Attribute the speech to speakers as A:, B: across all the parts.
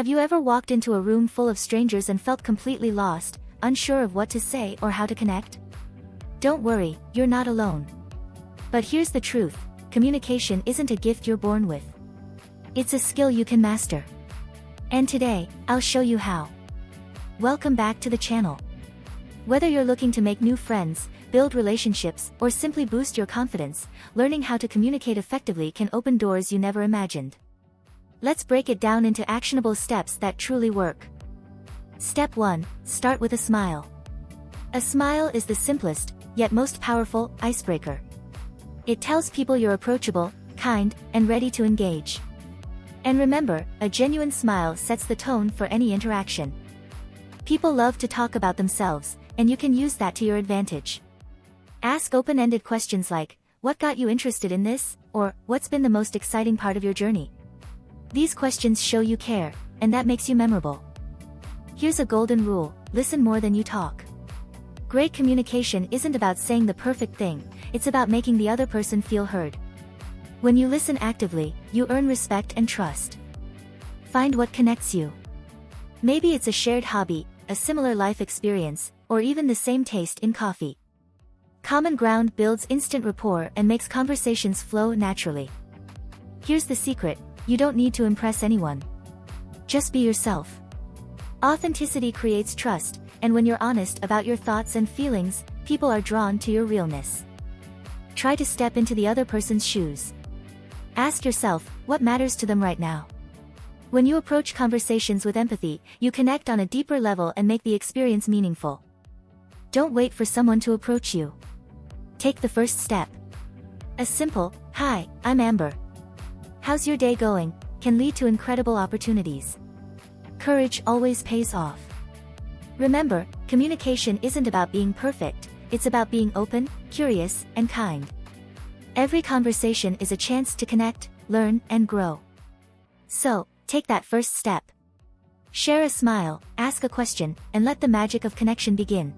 A: Have you ever walked into a room full of strangers and felt completely lost, unsure of what to say or how to connect? Don't worry, you're not alone. But here's the truth, communication isn't a gift you're born with. It's a skill you can master. And today, I'll show you how. Welcome back to the channel. Whether you're looking to make new friends, build relationships, or simply boost your confidence, learning how to communicate effectively can open doors you never imagined. Let's break it down into actionable steps that truly work. Step 1. Start with a smile. A smile is the simplest, yet most powerful, icebreaker. It tells people you're approachable, kind, and ready to engage. And remember, a genuine smile sets the tone for any interaction. People love to talk about themselves, and you can use that to your advantage. Ask open-ended questions like, "What got you interested in this?" or "What's been the most exciting part of your journey?" These questions show you care, and that makes you memorable. Here's a golden rule: listen more than you talk. Great communication isn't about saying the perfect thing, it's about making the other person feel heard. When you listen actively, you earn respect and trust. Find what connects you. Maybe it's a shared hobby, a similar life experience, or even the same taste in coffee. Common ground builds instant rapport and makes conversations flow naturally. Here's the secret: you don't need to impress anyone. Just be yourself. Authenticity creates trust, and when you're honest about your thoughts and feelings, people are drawn to your realness. Try to step into the other person's shoes. Ask yourself, what matters to them right now? When you approach conversations with empathy, you connect on a deeper level and make the experience meaningful. Don't wait for someone to approach you. Take the first step. A simple, "Hi, I'm Amber. How's your day going?" can lead to incredible opportunities. Courage always pays off. Remember, communication isn't about being perfect, it's about being open, curious, and kind. Every conversation is a chance to connect, learn, and grow. So, take that first step. Share a smile, ask a question, and let the magic of connection begin.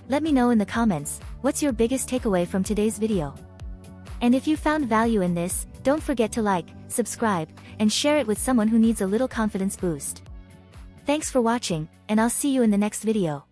A: Let me know in the comments, what's your biggest takeaway from today's video? And if you found value in this, don't forget to like, subscribe, and share it with someone who needs a little confidence boost. Thanks for watching, and I'll see you in the next video.